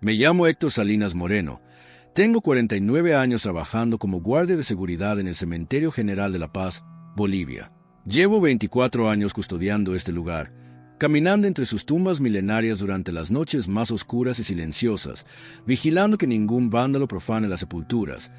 Me llamo Héctor Salinas Moreno. Tengo 49 años trabajando como guardia de seguridad en el Cementerio General de La Paz, Bolivia. Llevo 24 años custodiando este lugar, caminando entre sus tumbas milenarias durante las noches más oscuras y silenciosas, vigilando que ningún vándalo profane las sepulturas,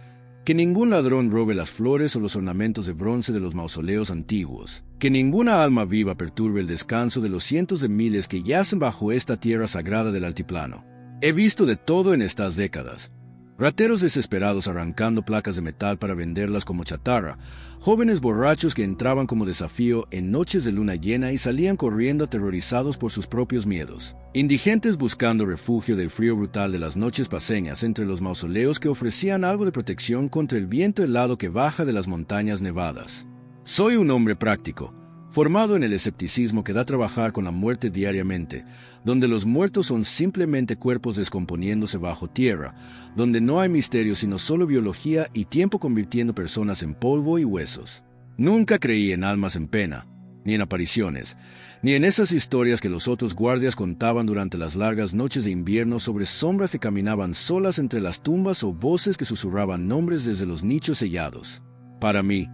que ningún ladrón robe las flores o los ornamentos de bronce de los mausoleos antiguos, que ninguna alma viva perturbe el descanso de los cientos de miles que yacen bajo esta tierra sagrada del altiplano. He visto de todo en estas décadas. Rateros desesperados arrancando placas de metal para venderlas como chatarra, jóvenes borrachos que entraban como desafío en noches de luna llena y salían corriendo aterrorizados por sus propios miedos, indigentes buscando refugio del frío brutal de las noches paceñas entre los mausoleos que ofrecían algo de protección contra el viento helado que baja de las montañas nevadas. Soy un hombre práctico, formado en el escepticismo que da trabajar con la muerte diariamente, donde los muertos son simplemente cuerpos descomponiéndose bajo tierra, donde no hay misterio sino solo biología y tiempo convirtiendo personas en polvo y huesos. Nunca creí en almas en pena, ni en apariciones, ni en esas historias que los otros guardias contaban durante las largas noches de invierno sobre sombras que caminaban solas entre las tumbas o voces que susurraban nombres desde los nichos sellados. Para mí,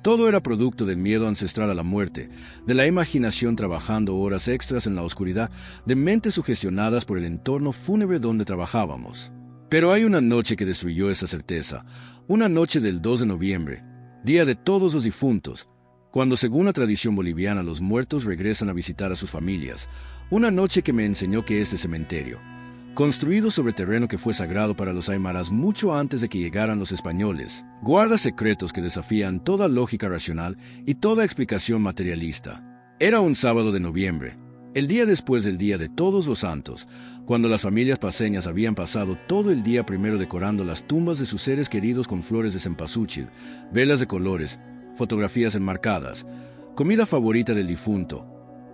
todo era producto del miedo ancestral a la muerte, de la imaginación trabajando horas extras en la oscuridad, de mentes sugestionadas por el entorno fúnebre donde trabajábamos. Pero hay una noche que destruyó esa certeza, una noche del 2 de noviembre, Día de Todos los Difuntos, cuando según la tradición boliviana los muertos regresan a visitar a sus familias, una noche que me enseñó que este cementerio, construido sobre terreno que fue sagrado para los aymaras mucho antes de que llegaran los españoles, guarda secretos que desafían toda lógica racional y toda explicación materialista. Era un sábado de noviembre, el día después del Día de Todos los Santos, cuando las familias paceñas habían pasado todo el día primero decorando las tumbas de sus seres queridos con flores de cempasúchil, velas de colores, fotografías enmarcadas, comida favorita del difunto,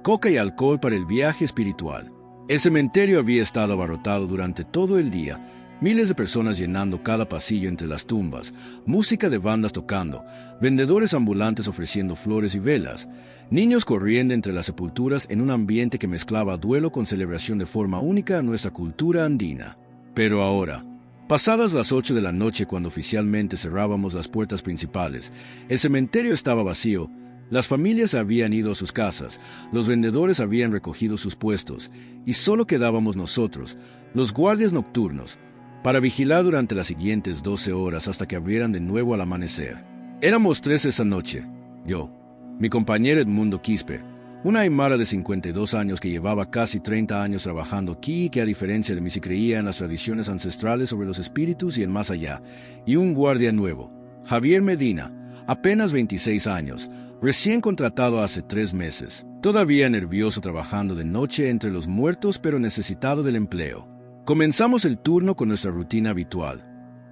coca y alcohol para el viaje espiritual. El cementerio había estado abarrotado durante todo el día, miles de personas llenando cada pasillo entre las tumbas, música de bandas tocando, vendedores ambulantes ofreciendo flores y velas, niños corriendo entre las sepulturas en un ambiente que mezclaba duelo con celebración de forma única a nuestra cultura andina. Pero ahora, pasadas las 8 de la noche cuando oficialmente cerrábamos las puertas principales, el cementerio estaba vacío. Las familias habían ido a sus casas, los vendedores habían recogido sus puestos, y solo quedábamos nosotros, los guardias nocturnos, para vigilar durante las siguientes 12 horas hasta que abrieran de nuevo al amanecer. Éramos 3 esa noche, yo, mi compañero Edmundo Quispe, una aymara de 52 años que llevaba casi 30 años trabajando aquí y que a diferencia de mí sí creía en las tradiciones ancestrales sobre los espíritus y el más allá, y un guardia nuevo, Javier Medina, apenas 26 años, recién contratado hace 3 meses, todavía nervioso trabajando de noche entre los muertos pero necesitado del empleo. Comenzamos el turno con nuestra rutina habitual.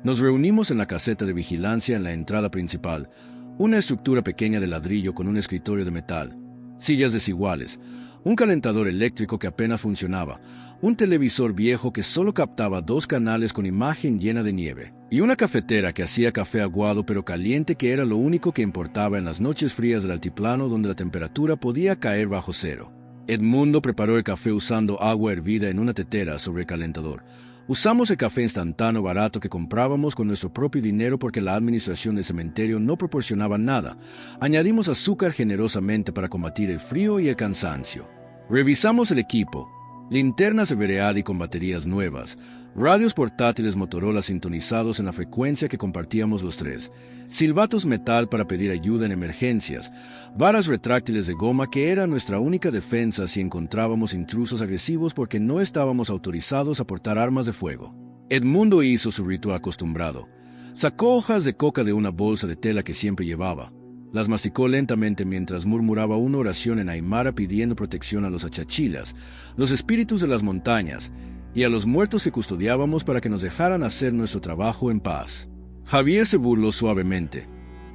Nos reunimos en la caseta de vigilancia en la entrada principal, una estructura pequeña de ladrillo con un escritorio de metal, sillas desiguales, un calentador eléctrico que apenas funcionaba, un televisor viejo que solo captaba 2 canales con imagen llena de nieve, y una cafetera que hacía café aguado pero caliente que era lo único que importaba en las noches frías del altiplano donde la temperatura podía caer bajo cero. Edmundo preparó el café usando agua hervida en una tetera sobre el calentador. Usamos el café instantáneo barato que comprábamos con nuestro propio dinero porque la administración del cementerio no proporcionaba nada. Añadimos azúcar generosamente para combatir el frío y el cansancio. Revisamos el equipo. Linternas de vereal y con baterías nuevas, radios portátiles Motorola sintonizados en la frecuencia que compartíamos los 3, silbatos metal para pedir ayuda en emergencias, varas retráctiles de goma que era nuestra única defensa si encontrábamos intrusos agresivos porque no estábamos autorizados a portar armas de fuego. Edmundo hizo su ritual acostumbrado. Sacó hojas de coca de una bolsa de tela que siempre llevaba. Las masticó lentamente mientras murmuraba una oración en aymara pidiendo protección a los achachilas, los espíritus de las montañas, y a los muertos que custodiábamos para que nos dejaran hacer nuestro trabajo en paz. Javier se burló suavemente,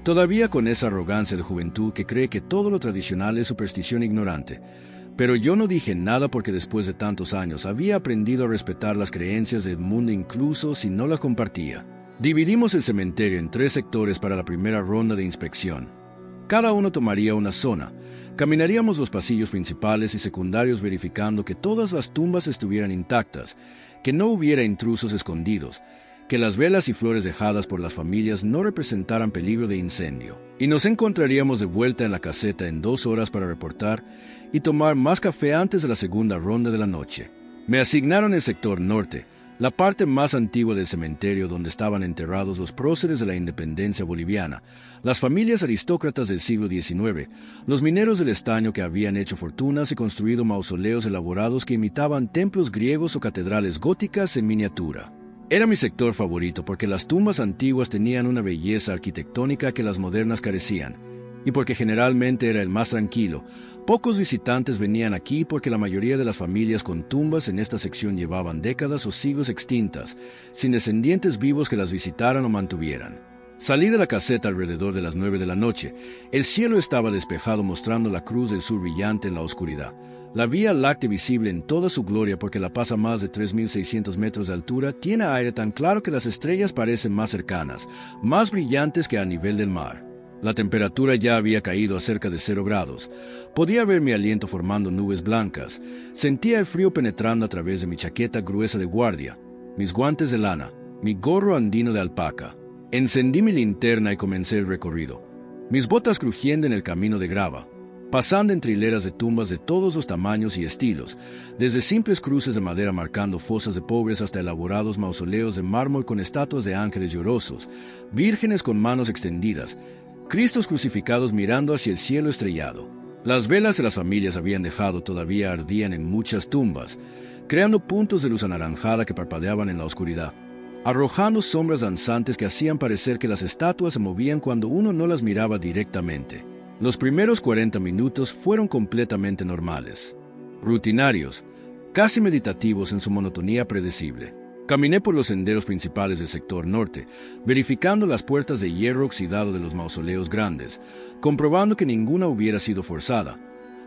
todavía con esa arrogancia de juventud que cree que todo lo tradicional es superstición ignorante. Pero yo no dije nada porque después de tantos años había aprendido a respetar las creencias de Edmundo incluso si no las compartía. Dividimos el cementerio en 3 sectores para la primera ronda de inspección. Cada uno tomaría una zona. Caminaríamos los pasillos principales y secundarios verificando que todas las tumbas estuvieran intactas, que no hubiera intrusos escondidos, que las velas y flores dejadas por las familias no representaran peligro de incendio. Y nos encontraríamos de vuelta en la caseta en 2 horas para reportar y tomar más café antes de la segunda ronda de la noche. Me asignaron el sector norte, la parte más antigua del cementerio donde estaban enterrados los próceres de la independencia boliviana, las familias aristócratas del siglo XIX, los mineros del estaño que habían hecho fortunas y construido mausoleos elaborados que imitaban templos griegos o catedrales góticas en miniatura. Era mi sector favorito porque las tumbas antiguas tenían una belleza arquitectónica que las modernas carecían, y porque generalmente era el más tranquilo. Pocos visitantes venían aquí porque la mayoría de las familias con tumbas en esta sección llevaban décadas o siglos extintas, sin descendientes vivos que las visitaran o mantuvieran. Salí de la caseta alrededor de las 9 de la noche. El cielo estaba despejado mostrando la cruz del sur brillante en la oscuridad. La Vía Láctea visible en toda su gloria porque la pasa a más de 3.600 metros de altura, tiene aire tan claro que las estrellas parecen más cercanas, más brillantes que a nivel del mar. La temperatura ya había caído a cerca de 0 grados. Podía ver mi aliento formando nubes blancas. Sentía el frío penetrando a través de mi chaqueta gruesa de guardia, mis guantes de lana, mi gorro andino de alpaca. Encendí mi linterna y comencé el recorrido. Mis botas crujiendo en el camino de grava, pasando entre hileras de tumbas de todos los tamaños y estilos, desde simples cruces de madera marcando fosas de pobres hasta elaborados mausoleos de mármol con estatuas de ángeles llorosos, vírgenes con manos extendidas, Cristos crucificados mirando hacia el cielo estrellado. Las velas de las familias habían dejado todavía ardían en muchas tumbas, creando puntos de luz anaranjada que parpadeaban en la oscuridad, arrojando sombras danzantes que hacían parecer que las estatuas se movían cuando uno no las miraba directamente. Los primeros 40 minutos fueron completamente normales, rutinarios, casi meditativos en su monotonía predecible. Caminé por los senderos principales del sector norte, verificando las puertas de hierro oxidado de los mausoleos grandes, comprobando que ninguna hubiera sido forzada,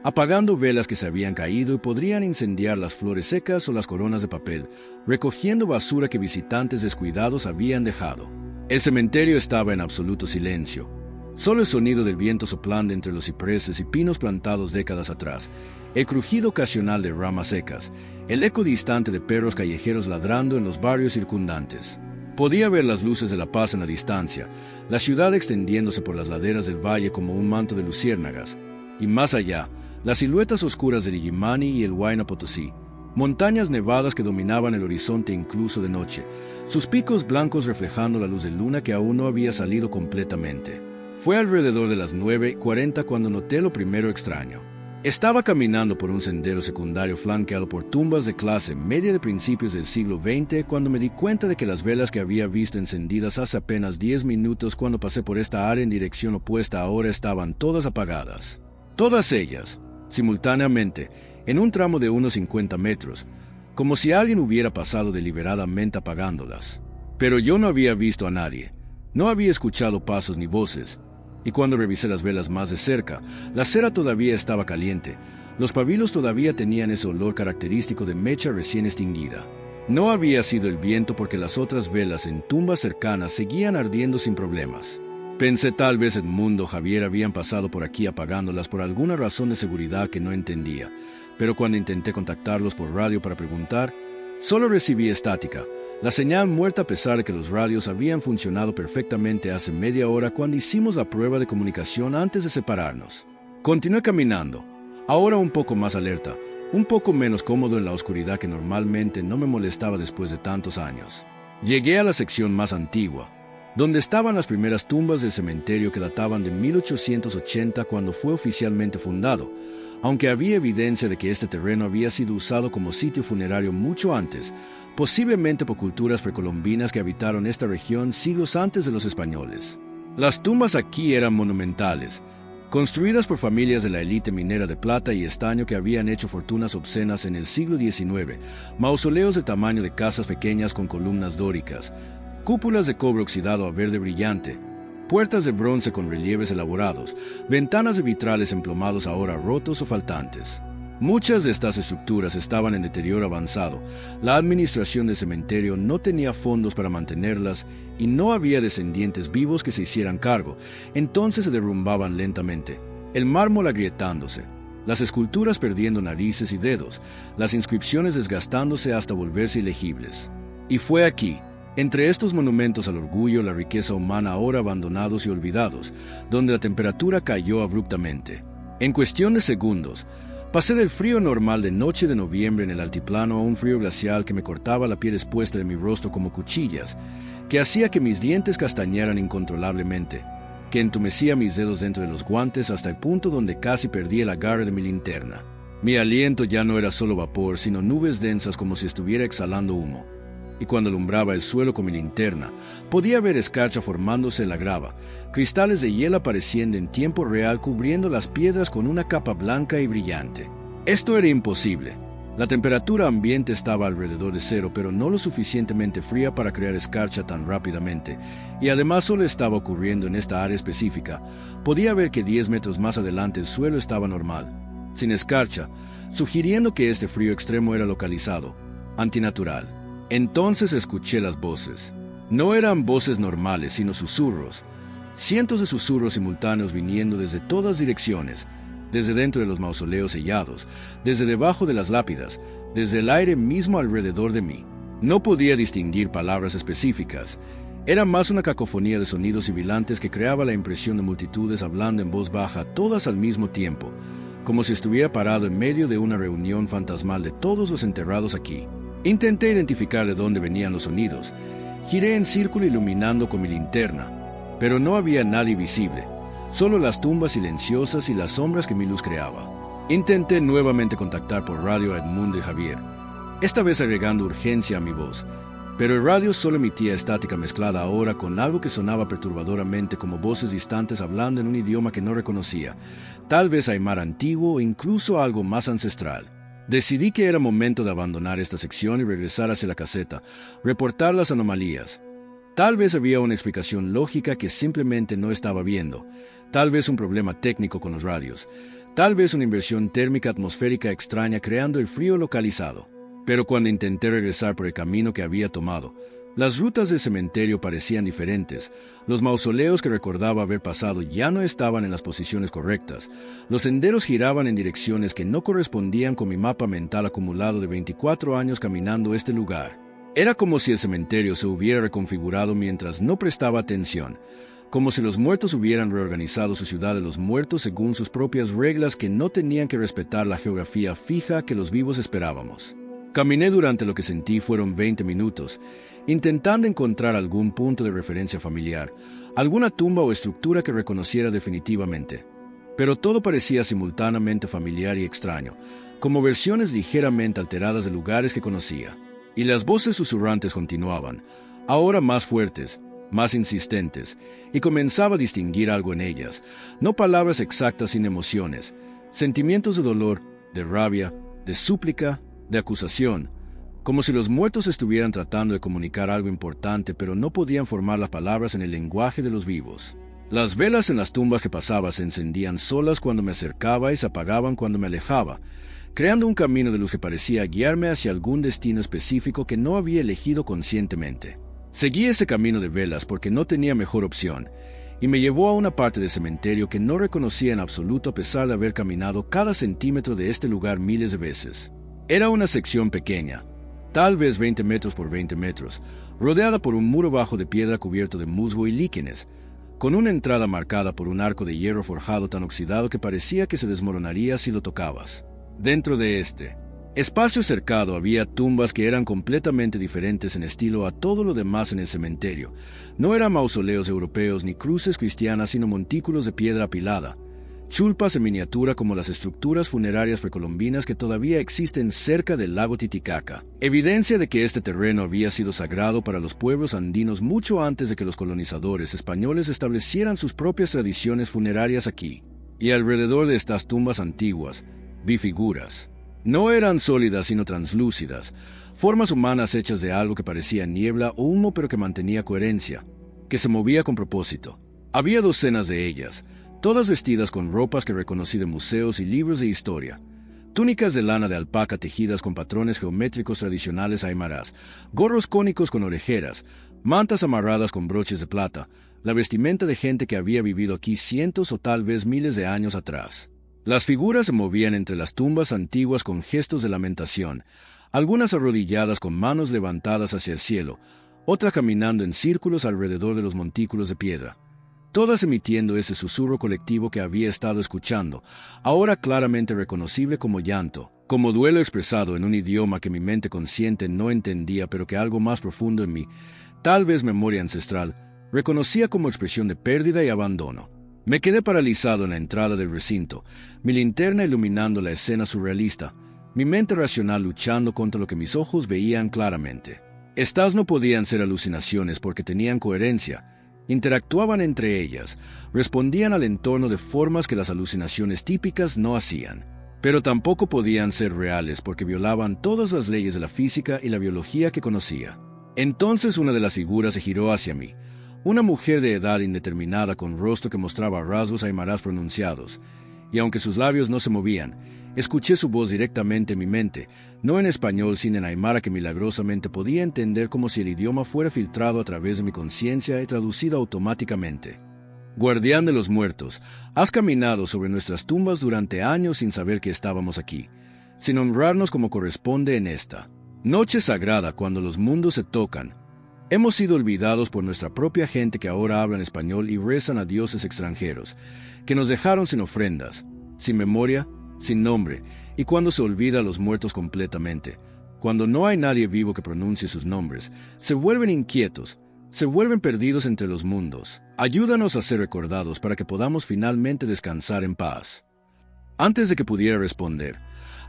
apagando velas que se habían caído y podrían incendiar las flores secas o las coronas de papel, recogiendo basura que visitantes descuidados habían dejado. El cementerio estaba en absoluto silencio. Solo el sonido del viento soplando entre los cipreses y pinos plantados décadas atrás, el crujido ocasional de ramas secas, el eco distante de perros callejeros ladrando en los barrios circundantes. Podía ver las luces de La Paz en la distancia, la ciudad extendiéndose por las laderas del valle como un manto de luciérnagas, y más allá, las siluetas oscuras de Illimani y el Huayna Potosí, montañas nevadas que dominaban el horizonte incluso de noche, sus picos blancos reflejando la luz de luna que aún no había salido completamente. Fue alrededor de las 9:40 cuando noté lo primero extraño. Estaba caminando por un sendero secundario flanqueado por tumbas de clase media de principios del siglo XX cuando me di cuenta de que las velas que había visto encendidas hace apenas 10 minutos cuando pasé por esta área en dirección opuesta ahora estaban todas apagadas. Todas ellas, simultáneamente, en un tramo de unos 50 metros, como si alguien hubiera pasado deliberadamente apagándolas. Pero yo no había visto a nadie, no había escuchado pasos ni voces. Y cuando revisé las velas más de cerca, la cera todavía estaba caliente. Los pabilos todavía tenían ese olor característico de mecha recién extinguida. No había sido el viento porque las otras velas en tumbas cercanas seguían ardiendo sin problemas. Pensé tal vez Edmundo o Javier habían pasado por aquí apagándolas por alguna razón de seguridad que no entendía. Pero cuando intenté contactarlos por radio para preguntar, solo recibí estática. La señal muerta a pesar de que los radios habían funcionado perfectamente hace media hora cuando hicimos la prueba de comunicación antes de separarnos. Continué caminando, ahora un poco más alerta, un poco menos cómodo en la oscuridad que normalmente no me molestaba después de tantos años. Llegué a la sección más antigua, donde estaban las primeras tumbas del cementerio que databan de 1880 cuando fue oficialmente fundado, aunque había evidencia de que este terreno había sido usado como sitio funerario mucho antes, posiblemente por culturas precolombinas que habitaron esta región siglos antes de los españoles. Las tumbas aquí eran monumentales, construidas por familias de la élite minera de plata y estaño que habían hecho fortunas obscenas en el siglo XIX, mausoleos de tamaño de casas pequeñas con columnas dóricas, cúpulas de cobre oxidado a verde brillante, puertas de bronce con relieves elaborados, ventanas de vitrales emplomados ahora rotos o faltantes. Muchas de estas estructuras estaban en deterioro avanzado. La administración del cementerio no tenía fondos para mantenerlas y no había descendientes vivos que se hicieran cargo. Entonces se derrumbaban lentamente, el mármol agrietándose, las esculturas perdiendo narices y dedos, las inscripciones desgastándose hasta volverse ilegibles. Y fue aquí, entre estos monumentos al orgullo, la riqueza humana ahora abandonados y olvidados, donde la temperatura cayó abruptamente. En cuestión de segundos, pasé del frío normal de noche de noviembre en el altiplano a un frío glacial que me cortaba la piel expuesta de mi rostro como cuchillas, que hacía que mis dientes castañearan incontrolablemente, que entumecía mis dedos dentro de los guantes hasta el punto donde casi perdí el agarre de mi linterna. Mi aliento ya no era solo vapor, sino nubes densas como si estuviera exhalando humo. Y cuando alumbraba el suelo con mi linterna, podía ver escarcha formándose en la grava, cristales de hielo apareciendo en tiempo real cubriendo las piedras con una capa blanca y brillante. Esto era imposible. La temperatura ambiente estaba alrededor de cero, pero no lo suficientemente fría para crear escarcha tan rápidamente, y además solo estaba ocurriendo en esta área específica. Podía ver que 10 metros más adelante el suelo estaba normal, sin escarcha, sugiriendo que este frío extremo era localizado, antinatural. Entonces escuché las voces. No eran voces normales, sino susurros. Cientos de susurros simultáneos viniendo desde todas direcciones, desde dentro de los mausoleos sellados, desde debajo de las lápidas, desde el aire mismo alrededor de mí. No podía distinguir palabras específicas. Era más una cacofonía de sonidos sibilantes que creaba la impresión de multitudes hablando en voz baja, todas al mismo tiempo, como si estuviera parado en medio de una reunión fantasmal de todos los enterrados aquí. Intenté identificar de dónde venían los sonidos. Giré en círculo iluminando con mi linterna, pero no había nadie visible, solo las tumbas silenciosas y las sombras que mi luz creaba. Intenté nuevamente contactar por radio a Edmundo y Javier, esta vez agregando urgencia a mi voz, pero el radio solo emitía estática mezclada ahora con algo que sonaba perturbadoramente como voces distantes hablando en un idioma que no reconocía, tal vez aymara antiguo o incluso algo más ancestral. Decidí que era momento de abandonar esta sección y regresar hacia la caseta, reportar las anomalías. Tal vez había una explicación lógica que simplemente no estaba viendo, tal vez un problema técnico con los radios, tal vez una inversión térmica atmosférica extraña creando el frío localizado. Pero cuando intenté regresar por el camino que había tomado, las rutas del cementerio parecían diferentes. Los mausoleos que recordaba haber pasado ya no estaban en las posiciones correctas. Los senderos giraban en direcciones que no correspondían con mi mapa mental acumulado de 24 años caminando este lugar. Era como si el cementerio se hubiera reconfigurado mientras no prestaba atención, como si los muertos hubieran reorganizado su ciudad de los muertos según sus propias reglas que no tenían que respetar la geografía fija que los vivos esperábamos. Caminé durante lo que sentí fueron 20 minutos, intentando encontrar algún punto de referencia familiar, alguna tumba o estructura que reconociera definitivamente. Pero todo parecía simultáneamente familiar y extraño, como versiones ligeramente alteradas de lugares que conocía. Y las voces susurrantes continuaban, ahora más fuertes, más insistentes, y comenzaba a distinguir algo en ellas, no palabras exactas sin emociones, sentimientos de dolor, de rabia, de súplica, de acusación, como si los muertos estuvieran tratando de comunicar algo importante, pero no podían formar las palabras en el lenguaje de los vivos. Las velas en las tumbas que pasaba se encendían solas cuando me acercaba y se apagaban cuando me alejaba, creando un camino de luz que parecía guiarme hacia algún destino específico que no había elegido conscientemente. Seguí ese camino de velas porque no tenía mejor opción, y me llevó a una parte del cementerio que no reconocía en absoluto a pesar de haber caminado cada centímetro de este lugar miles de veces. Era una sección pequeña, tal vez 20 metros por 20 metros, rodeada por un muro bajo de piedra cubierto de musgo y líquenes, con una entrada marcada por un arco de hierro forjado tan oxidado que parecía que se desmoronaría si lo tocabas. Dentro de este espacio cercado había tumbas que eran completamente diferentes en estilo a todo lo demás en el cementerio. No eran mausoleos europeos ni cruces cristianas, sino montículos de piedra apilada, chulpas en miniatura como las estructuras funerarias precolombinas que todavía existen cerca del lago Titicaca. Evidencia de que este terreno había sido sagrado para los pueblos andinos mucho antes de que los colonizadores españoles establecieran sus propias tradiciones funerarias aquí. Y alrededor de estas tumbas antiguas vi figuras. No eran sólidas sino translúcidas, formas humanas hechas de algo que parecía niebla o humo pero que mantenía coherencia, que se movía con propósito. Había docenas de ellas, todas vestidas con ropas que reconocí de museos y libros de historia, túnicas de lana de alpaca tejidas con patrones geométricos tradicionales aymarás, gorros cónicos con orejeras, mantas amarradas con broches de plata, la vestimenta de gente que había vivido aquí cientos o tal vez miles de años atrás. Las figuras se movían entre las tumbas antiguas con gestos de lamentación, algunas arrodilladas con manos levantadas hacia el cielo, otras caminando en círculos alrededor de los montículos de piedra, todas emitiendo ese susurro colectivo que había estado escuchando, ahora claramente reconocible como llanto, como duelo expresado en un idioma que mi mente consciente no entendía, pero que algo más profundo en mí, tal vez memoria ancestral, reconocía como expresión de pérdida y abandono. Me quedé paralizado en la entrada del recinto, mi linterna iluminando la escena surrealista, mi mente racional luchando contra lo que mis ojos veían claramente. Estas no podían ser alucinaciones porque tenían coherencia, interactuaban entre ellas, respondían al entorno de formas que las alucinaciones típicas no hacían. Pero tampoco podían ser reales porque violaban todas las leyes de la física y la biología que conocía. Entonces una de las figuras se giró hacia mí, una mujer de edad indeterminada con rostro que mostraba rasgos aymarás pronunciados, y aunque sus labios no se movían, escuché su voz directamente en mi mente, no en español sino en aymara que milagrosamente podía entender como si el idioma fuera filtrado a través de mi conciencia y traducido automáticamente. Guardián de los muertos, has caminado sobre nuestras tumbas durante años sin saber que estábamos aquí, sin honrarnos como corresponde en esta noche sagrada cuando los mundos se tocan. Hemos sido olvidados por nuestra propia gente que ahora hablan español y rezan a dioses extranjeros, que nos dejaron sin ofrendas, sin memoria, sin nombre, y cuando se olvida a los muertos completamente, cuando no hay nadie vivo que pronuncie sus nombres, se vuelven inquietos, se vuelven perdidos entre los mundos. Ayúdanos a ser recordados para que podamos finalmente descansar en paz. Antes de que pudiera responder,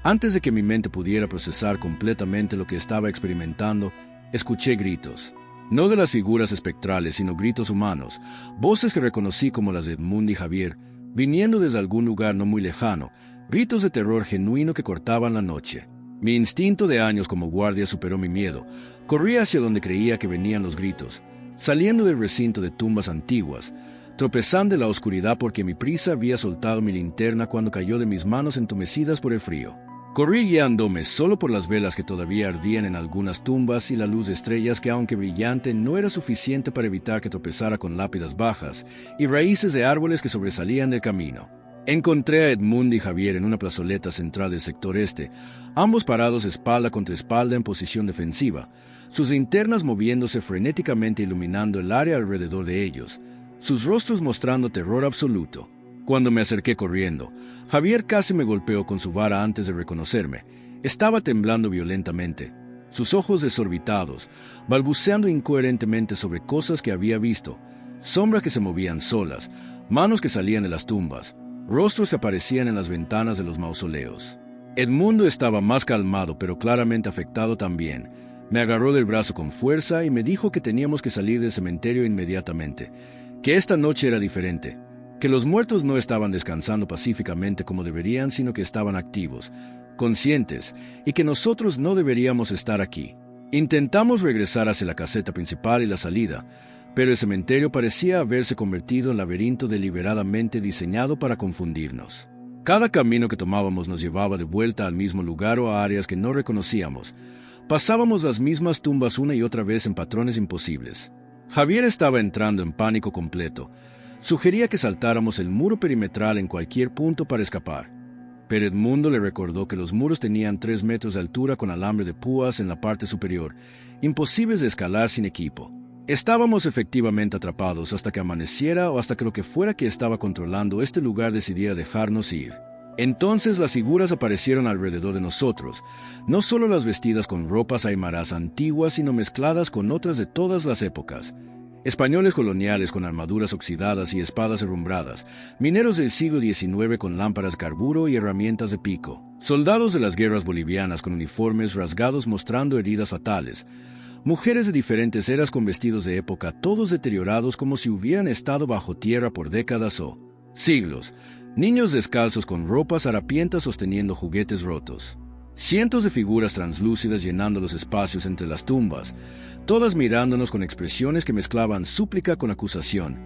antes de que mi mente pudiera procesar completamente lo que estaba experimentando, escuché gritos. No de las figuras espectrales, sino gritos humanos, voces que reconocí como las de Edmund y Javier, viniendo desde algún lugar no muy lejano, gritos de terror genuino que cortaban la noche. Mi instinto de años como guardia superó mi miedo. Corrí hacia donde creía que venían los gritos, saliendo del recinto de tumbas antiguas, tropezando en la oscuridad porque mi prisa había soltado mi linterna cuando cayó de mis manos entumecidas por el frío. Corrí guiándome solo por las velas que todavía ardían en algunas tumbas y la luz de estrellas que, aunque brillante, no era suficiente para evitar que tropezara con lápidas bajas y raíces de árboles que sobresalían del camino. Encontré a Edmund y Javier en una plazoleta central del sector este, ambos parados espalda contra espalda en posición defensiva, sus linternas moviéndose frenéticamente iluminando el área alrededor de ellos, sus rostros mostrando terror absoluto. Cuando me acerqué corriendo, Javier casi me golpeó con su vara antes de reconocerme. Estaba temblando violentamente, sus ojos desorbitados, balbuceando incoherentemente sobre cosas que había visto, sombras que se movían solas, manos que salían de las tumbas, rostros que aparecían en las ventanas de los mausoleos. Edmundo estaba más calmado, pero claramente afectado también. Me agarró del brazo con fuerza y me dijo que teníamos que salir del cementerio inmediatamente, que esta noche era diferente, que los muertos no estaban descansando pacíficamente como deberían, sino que estaban activos, conscientes, y que nosotros no deberíamos estar aquí. Intentamos regresar hacia la caseta principal y la salida, pero el cementerio parecía haberse convertido en laberinto deliberadamente diseñado para confundirnos. Cada camino que tomábamos nos llevaba de vuelta al mismo lugar o a áreas que no reconocíamos. Pasábamos las mismas tumbas una y otra vez en patrones imposibles. Javier estaba entrando en pánico completo. Sugería que saltáramos el muro perimetral en cualquier punto para escapar. Pero Edmundo le recordó que los muros tenían 3 metros de altura con alambre de púas en la parte superior, imposibles de escalar sin equipo. Estábamos efectivamente atrapados hasta que amaneciera o hasta que lo que fuera que estaba controlando este lugar decidiera dejarnos ir. Entonces las figuras aparecieron alrededor de nosotros, no solo las vestidas con ropas aymaras antiguas, sino mezcladas con otras de todas las épocas. Españoles coloniales con armaduras oxidadas y espadas herrumbradas, mineros del siglo XIX con lámparas de carburo y herramientas de pico, soldados de las guerras bolivianas con uniformes rasgados mostrando heridas fatales, mujeres de diferentes eras con vestidos de época todos deteriorados como si hubieran estado bajo tierra por décadas o siglos, niños descalzos con ropas harapientas sosteniendo juguetes rotos. Cientos de figuras translúcidas llenando los espacios entre las tumbas, todas mirándonos con expresiones que mezclaban súplica con acusación,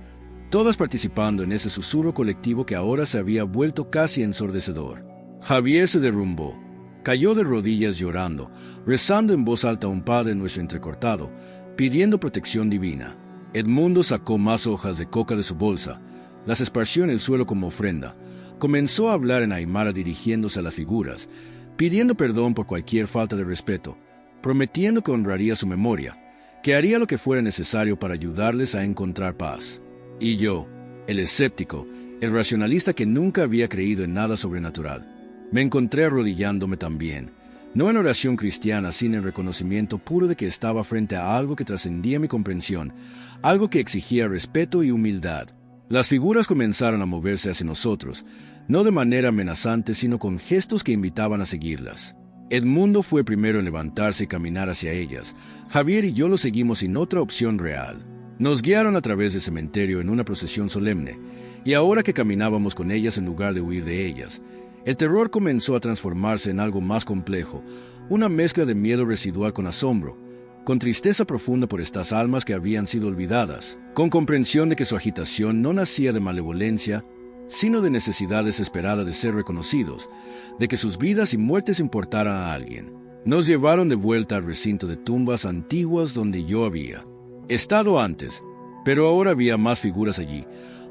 todas participando en ese susurro colectivo que ahora se había vuelto casi ensordecedor. Javier se derrumbó. Cayó de rodillas llorando, rezando en voz alta a un Padre Nuestro entrecortado, pidiendo protección divina. Edmundo sacó más hojas de coca de su bolsa, las esparció en el suelo como ofrenda. Comenzó a hablar en aymara dirigiéndose a las figuras, pidiendo perdón por cualquier falta de respeto, prometiendo que honraría su memoria, que haría lo que fuera necesario para ayudarles a encontrar paz. Y yo, el escéptico, el racionalista que nunca había creído en nada sobrenatural, me encontré arrodillándome también, no en oración cristiana, sino en reconocimiento puro de que estaba frente a algo que trascendía mi comprensión, algo que exigía respeto y humildad. Las figuras comenzaron a moverse hacia nosotros, no de manera amenazante, sino con gestos que invitaban a seguirlas. Edmundo fue primero en levantarse y caminar hacia ellas. Javier y yo lo seguimos sin otra opción real. Nos guiaron a través del cementerio en una procesión solemne, y ahora que caminábamos con ellas en lugar de huir de ellas, el terror comenzó a transformarse en algo más complejo, una mezcla de miedo residual con asombro, con tristeza profunda por estas almas que habían sido olvidadas, con comprensión de que su agitación no nacía de malevolencia, sino de necesidad desesperada de ser reconocidos, de que sus vidas y muertes importaran a alguien. Nos llevaron de vuelta al recinto de tumbas antiguas donde yo había estado antes, pero ahora había más figuras allí,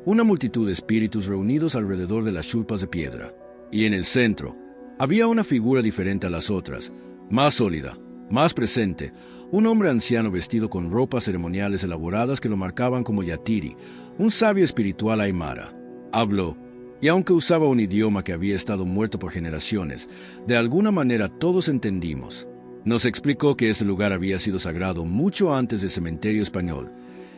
una multitud de espíritus reunidos alrededor de las chulpas de piedra. Y en el centro, había una figura diferente a las otras, más sólida, más presente, un hombre anciano vestido con ropas ceremoniales elaboradas que lo marcaban como Yatiri, un sabio espiritual aymara. Habló, y aunque usaba un idioma que había estado muerto por generaciones, de alguna manera todos entendimos. Nos explicó que ese lugar había sido sagrado mucho antes del cementerio español,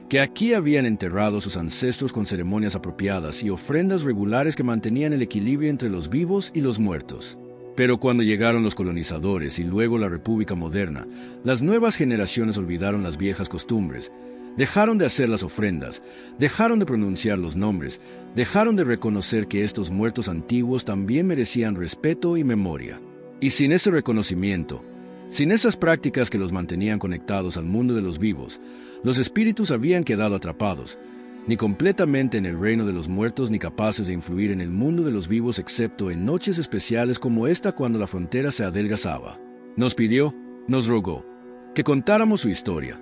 que aquí habían enterrado a sus ancestros con ceremonias apropiadas y ofrendas regulares que mantenían el equilibrio entre los vivos y los muertos. Pero cuando llegaron los colonizadores y luego la República moderna, las nuevas generaciones olvidaron las viejas costumbres, dejaron de hacer las ofrendas, dejaron de pronunciar los nombres, dejaron de reconocer que estos muertos antiguos también merecían respeto y memoria. Y sin ese reconocimiento, sin esas prácticas que los mantenían conectados al mundo de los vivos, los espíritus habían quedado atrapados, ni completamente en el reino de los muertos ni capaces de influir en el mundo de los vivos excepto en noches especiales como esta cuando la frontera se adelgazaba. Nos pidió, nos rogó, que contáramos su historia,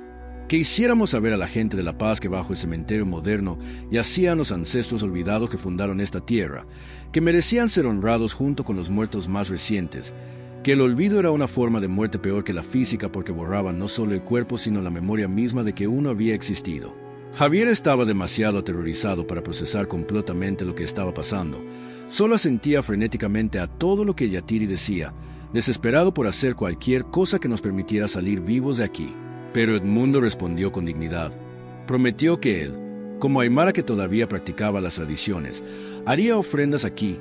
que hiciéramos saber a la gente de La Paz que bajo el cementerio moderno yacían los ancestros olvidados que fundaron esta tierra, que merecían ser honrados junto con los muertos más recientes, que el olvido era una forma de muerte peor que la física porque borraba no solo el cuerpo sino la memoria misma de que uno había existido. Javier estaba demasiado aterrorizado para procesar completamente lo que estaba pasando. Solo asentía frenéticamente a todo lo que Yatiri decía, desesperado por hacer cualquier cosa que nos permitiera salir vivos de aquí. Pero Edmundo respondió con dignidad. Prometió que él, como aymara que todavía practicaba las tradiciones, haría ofrendas aquí,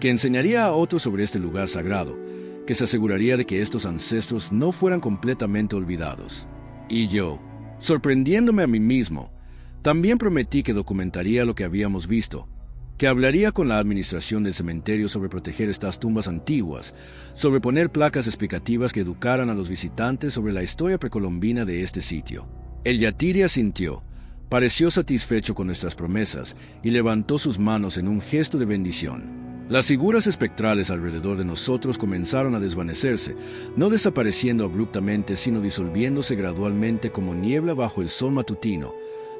que enseñaría a otros sobre este lugar sagrado, que se aseguraría de que estos ancestros no fueran completamente olvidados. Y yo, sorprendiéndome a mí mismo, también prometí que documentaría lo que habíamos visto, que hablaría con la administración del cementerio sobre proteger estas tumbas antiguas, sobre poner placas explicativas que educaran a los visitantes sobre la historia precolombina de este sitio. El Yatiri asintió, pareció satisfecho con nuestras promesas y levantó sus manos en un gesto de bendición. Las figuras espectrales alrededor de nosotros comenzaron a desvanecerse, no desapareciendo abruptamente, sino disolviéndose gradualmente como niebla bajo el sol matutino,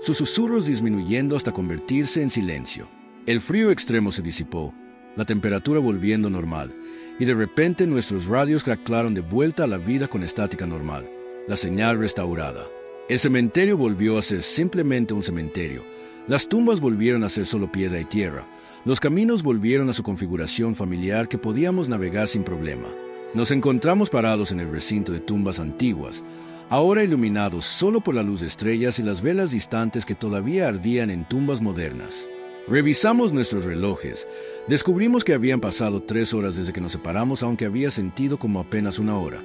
sus susurros disminuyendo hasta convertirse en silencio. El frío extremo se disipó, la temperatura volviendo normal, y de repente nuestros radios craquelaron de vuelta a la vida con estática normal, la señal restaurada. El cementerio volvió a ser simplemente un cementerio, las tumbas volvieron a ser solo piedra y tierra, los caminos volvieron a su configuración familiar que podíamos navegar sin problema. Nos encontramos parados en el recinto de tumbas antiguas, ahora iluminados solo por la luz de estrellas y las velas distantes que todavía ardían en tumbas modernas. Revisamos nuestros relojes. Descubrimos que habían pasado 3 horas desde que nos separamos, aunque había sentido como apenas 1 hora.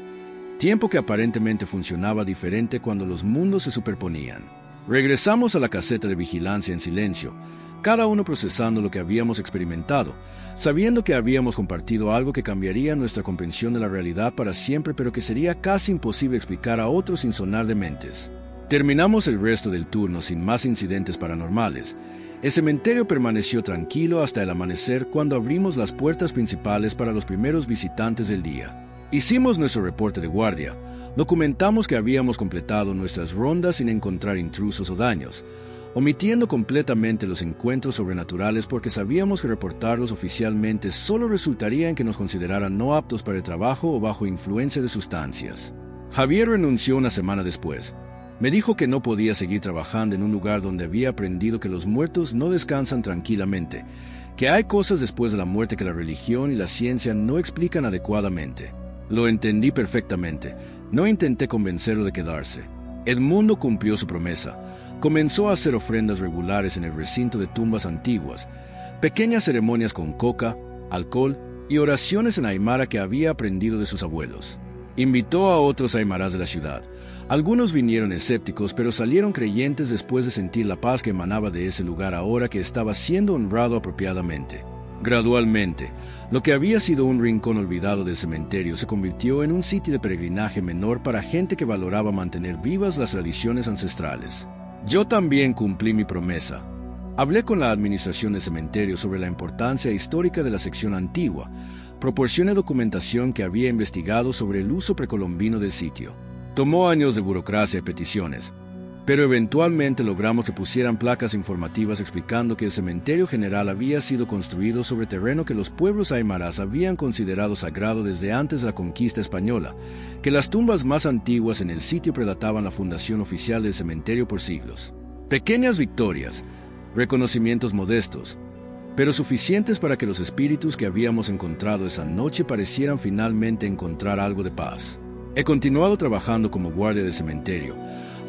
Tiempo que aparentemente funcionaba diferente cuando los mundos se superponían. Regresamos a la caseta de vigilancia en silencio, cada uno procesando lo que habíamos experimentado, sabiendo que habíamos compartido algo que cambiaría nuestra comprensión de la realidad para siempre, pero que sería casi imposible explicar a otros sin sonar dementes. Terminamos el resto del turno sin más incidentes paranormales, El cementerio permaneció tranquilo hasta el amanecer cuando abrimos las puertas principales para los primeros visitantes del día. Hicimos nuestro reporte de guardia. Documentamos que habíamos completado nuestras rondas sin encontrar intrusos o daños, omitiendo completamente los encuentros sobrenaturales porque sabíamos que reportarlos oficialmente solo resultaría en que nos consideraran no aptos para el trabajo o bajo influencia de sustancias. Javier renunció una semana después. Me dijo que no podía seguir trabajando en un lugar donde había aprendido que los muertos no descansan tranquilamente, que hay cosas después de la muerte que la religión y la ciencia no explican adecuadamente. Lo entendí perfectamente. No intenté convencerlo de quedarse. Edmundo cumplió su promesa. Comenzó a hacer ofrendas regulares en el recinto de tumbas antiguas, pequeñas ceremonias con coca, alcohol y oraciones en aymara que había aprendido de sus abuelos. Invitó a otros aymaras de la ciudad. Algunos vinieron escépticos, pero salieron creyentes después de sentir la paz que emanaba de ese lugar ahora que estaba siendo honrado apropiadamente. Gradualmente, lo que había sido un rincón olvidado del cementerio se convirtió en un sitio de peregrinaje menor para gente que valoraba mantener vivas las tradiciones ancestrales. Yo también cumplí mi promesa. Hablé con la administración del cementerio sobre la importancia histórica de la sección antigua. Proporcioné documentación que había investigado sobre el uso precolombino del sitio. Tomó años de burocracia y peticiones, pero eventualmente logramos que pusieran placas informativas explicando que el cementerio general había sido construido sobre terreno que los pueblos aymaras habían considerado sagrado desde antes de la conquista española, que las tumbas más antiguas en el sitio predataban la fundación oficial del cementerio por siglos. Pequeñas victorias, reconocimientos modestos, pero suficientes para que los espíritus que habíamos encontrado esa noche parecieran finalmente encontrar algo de paz. He continuado trabajando como guardia de cementerio.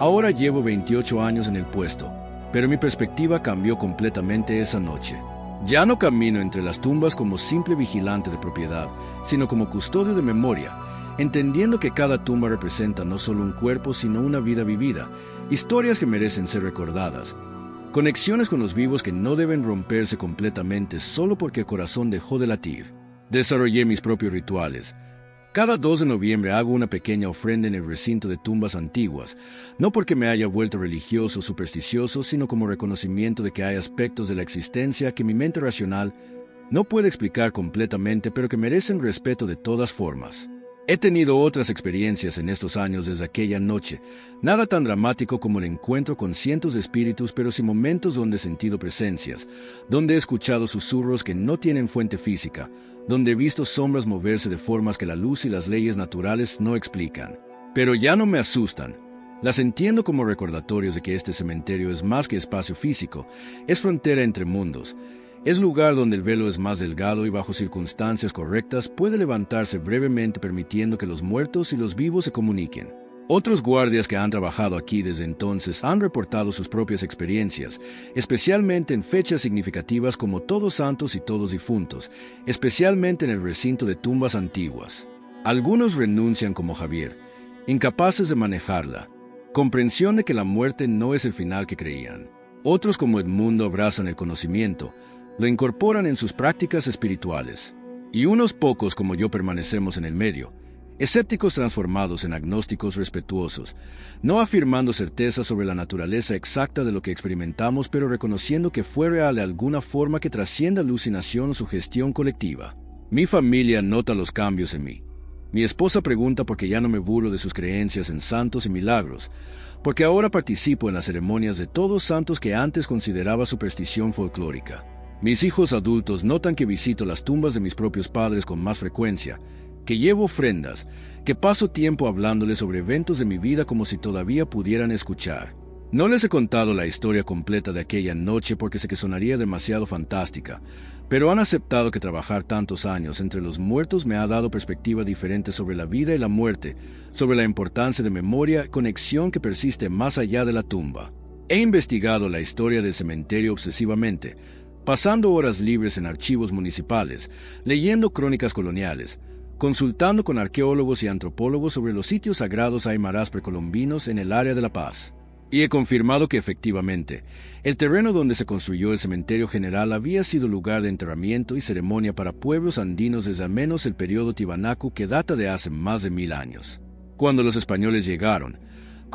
Ahora llevo 28 años en el puesto, pero mi perspectiva cambió completamente esa noche. Ya no camino entre las tumbas como simple vigilante de propiedad, sino como custodio de memoria, entendiendo que cada tumba representa no solo un cuerpo, sino una vida vivida, historias que merecen ser recordadas, conexiones con los vivos que no deben romperse completamente solo porque el corazón dejó de latir. Desarrollé mis propios rituales. Cada 2 de noviembre hago una pequeña ofrenda en el recinto de tumbas antiguas, no porque me haya vuelto religioso o supersticioso, sino como reconocimiento de que hay aspectos de la existencia que mi mente racional no puede explicar completamente, pero que merecen respeto de todas formas. He tenido otras experiencias en estos años desde aquella noche, nada tan dramático como el encuentro con cientos de espíritus, pero sí momentos donde he sentido presencias, donde he escuchado susurros que no tienen fuente física, donde he visto sombras moverse de formas que la luz y las leyes naturales no explican. Pero ya no me asustan. Las entiendo como recordatorios de que este cementerio es más que espacio físico, es frontera entre mundos. Es lugar donde el velo es más delgado y bajo circunstancias correctas puede levantarse brevemente permitiendo que los muertos y los vivos se comuniquen. Otros guardias que han trabajado aquí desde entonces han reportado sus propias experiencias, especialmente en fechas significativas como Todos Santos y Todos Difuntos, especialmente en el recinto de tumbas antiguas. Algunos renuncian como Javier, incapaces de manejarla, comprensión de que la muerte no es el final que creían. Otros como Edmundo abrazan el conocimiento, lo incorporan en sus prácticas espirituales. Y unos pocos como yo permanecemos en el medio, escépticos transformados en agnósticos respetuosos, no afirmando certeza sobre la naturaleza exacta de lo que experimentamos, pero reconociendo que fue real de alguna forma que trascienda alucinación o sugestión colectiva. Mi familia nota los cambios en mí. Mi esposa pregunta por qué ya no me burlo de sus creencias en santos y milagros, porque ahora participo en las ceremonias de Todos Santos que antes consideraba superstición folclórica. Mis hijos adultos notan que visito las tumbas de mis propios padres con más frecuencia, que llevo ofrendas, que paso tiempo hablándoles sobre eventos de mi vida como si todavía pudieran escuchar. No les he contado la historia completa de aquella noche porque sé que sonaría demasiado fantástica, pero han aceptado que trabajar tantos años entre los muertos me ha dado perspectiva diferente sobre la vida y la muerte, sobre la importancia de memoria y conexión que persiste más allá de la tumba. He investigado la historia del cementerio obsesivamente, pasando horas libres en archivos municipales, leyendo crónicas coloniales, consultando con arqueólogos y antropólogos sobre los sitios sagrados aymaras precolombinos en el área de La Paz. Y he confirmado que efectivamente, el terreno donde se construyó el cementerio general había sido lugar de enterramiento y ceremonia para pueblos andinos desde al menos el periodo Tiwanaku que data de hace más de 1000 años. Cuando los españoles llegaron,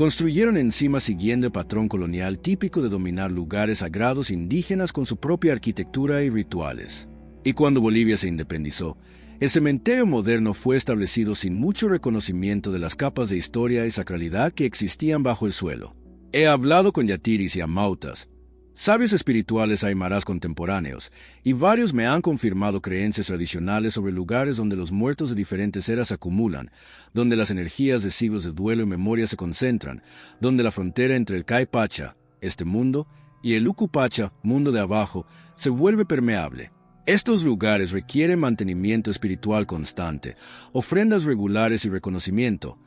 Construyeron encima siguiendo el patrón colonial típico de dominar lugares sagrados indígenas con su propia arquitectura y rituales. Y cuando Bolivia se independizó, el cementerio moderno fue establecido sin mucho reconocimiento de las capas de historia y sacralidad que existían bajo el suelo. He hablado con yatiris y amautas, sabios espirituales aymarás contemporáneos, y varios me han confirmado creencias tradicionales sobre lugares donde los muertos de diferentes eras se acumulan, donde las energías de siglos de duelo y memoria se concentran, donde la frontera entre el Caipacha, este mundo, y el Ucupacha, mundo de abajo, se vuelve permeable. Estos lugares requieren mantenimiento espiritual constante, ofrendas regulares y reconocimiento,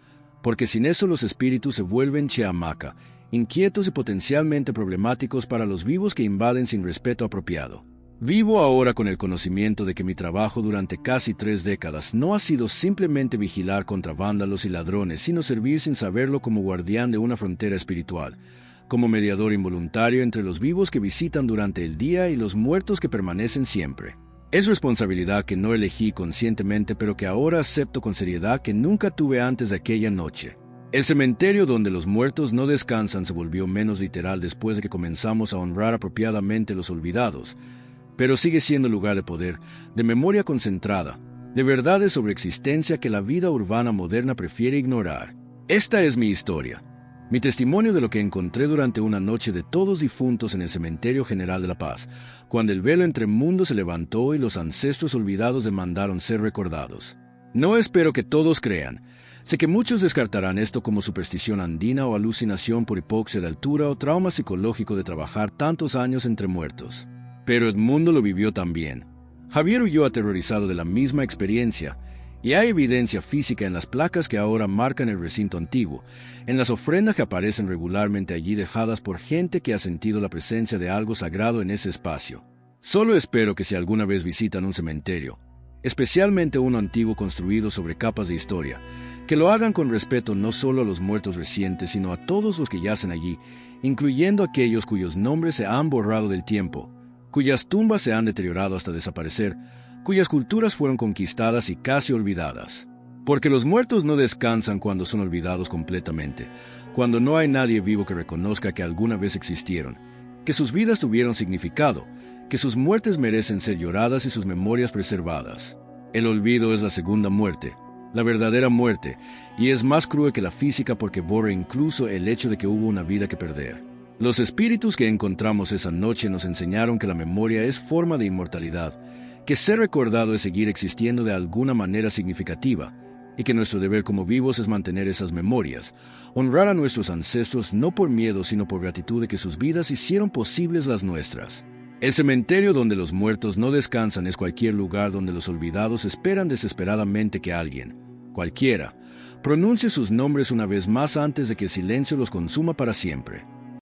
porque sin eso los espíritus se vuelven cheamaca, inquietos y potencialmente problemáticos para los vivos que invaden sin respeto apropiado. Vivo ahora con el conocimiento de que mi trabajo durante casi 3 décadas no ha sido simplemente vigilar contra vándalos y ladrones, sino servir sin saberlo como guardián de una frontera espiritual, como mediador involuntario entre los vivos que visitan durante el día y los muertos que permanecen siempre. Es responsabilidad que no elegí conscientemente, pero que ahora acepto con seriedad que nunca tuve antes de aquella noche. El cementerio donde los muertos no descansan se volvió menos literal después de que comenzamos a honrar apropiadamente los olvidados, pero sigue siendo lugar de poder, de memoria concentrada, de verdades sobre existencia que la vida urbana moderna prefiere ignorar. Esta es mi historia, mi testimonio de lo que encontré durante una noche de todos difuntos en el Cementerio General de La Paz, cuando el velo entre mundos se levantó y los ancestros olvidados demandaron ser recordados. No espero que todos crean. Sé que muchos descartarán esto como superstición andina o alucinación por hipoxia de altura o trauma psicológico de trabajar tantos años entre muertos. Pero Edmundo lo vivió también. Javier huyó aterrorizado de la misma experiencia, y hay evidencia física en las placas que ahora marcan el recinto antiguo, en las ofrendas que aparecen regularmente allí dejadas por gente que ha sentido la presencia de algo sagrado en ese espacio. Solo espero que si alguna vez visitan un cementerio, especialmente uno antiguo construido sobre capas de historia, que lo hagan con respeto no solo a los muertos recientes, sino a todos los que yacen allí, incluyendo aquellos cuyos nombres se han borrado del tiempo, cuyas tumbas se han deteriorado hasta desaparecer, cuyas culturas fueron conquistadas y casi olvidadas. Porque los muertos no descansan cuando son olvidados completamente, cuando no hay nadie vivo que reconozca que alguna vez existieron, que sus vidas tuvieron significado, que sus muertes merecen ser lloradas y sus memorias preservadas. El olvido es la segunda muerte, la verdadera muerte, y es más cruel que la física porque borra incluso el hecho de que hubo una vida que perder. Los espíritus que encontramos esa noche nos enseñaron que la memoria es forma de inmortalidad, que ser recordado es seguir existiendo de alguna manera significativa, y que nuestro deber como vivos es mantener esas memorias, honrar a nuestros ancestros no por miedo sino por gratitud de que sus vidas hicieron posibles las nuestras. El cementerio donde los muertos no descansan es cualquier lugar donde los olvidados esperan desesperadamente que alguien, cualquiera, pronuncie sus nombres una vez más antes de que el silencio los consuma para siempre.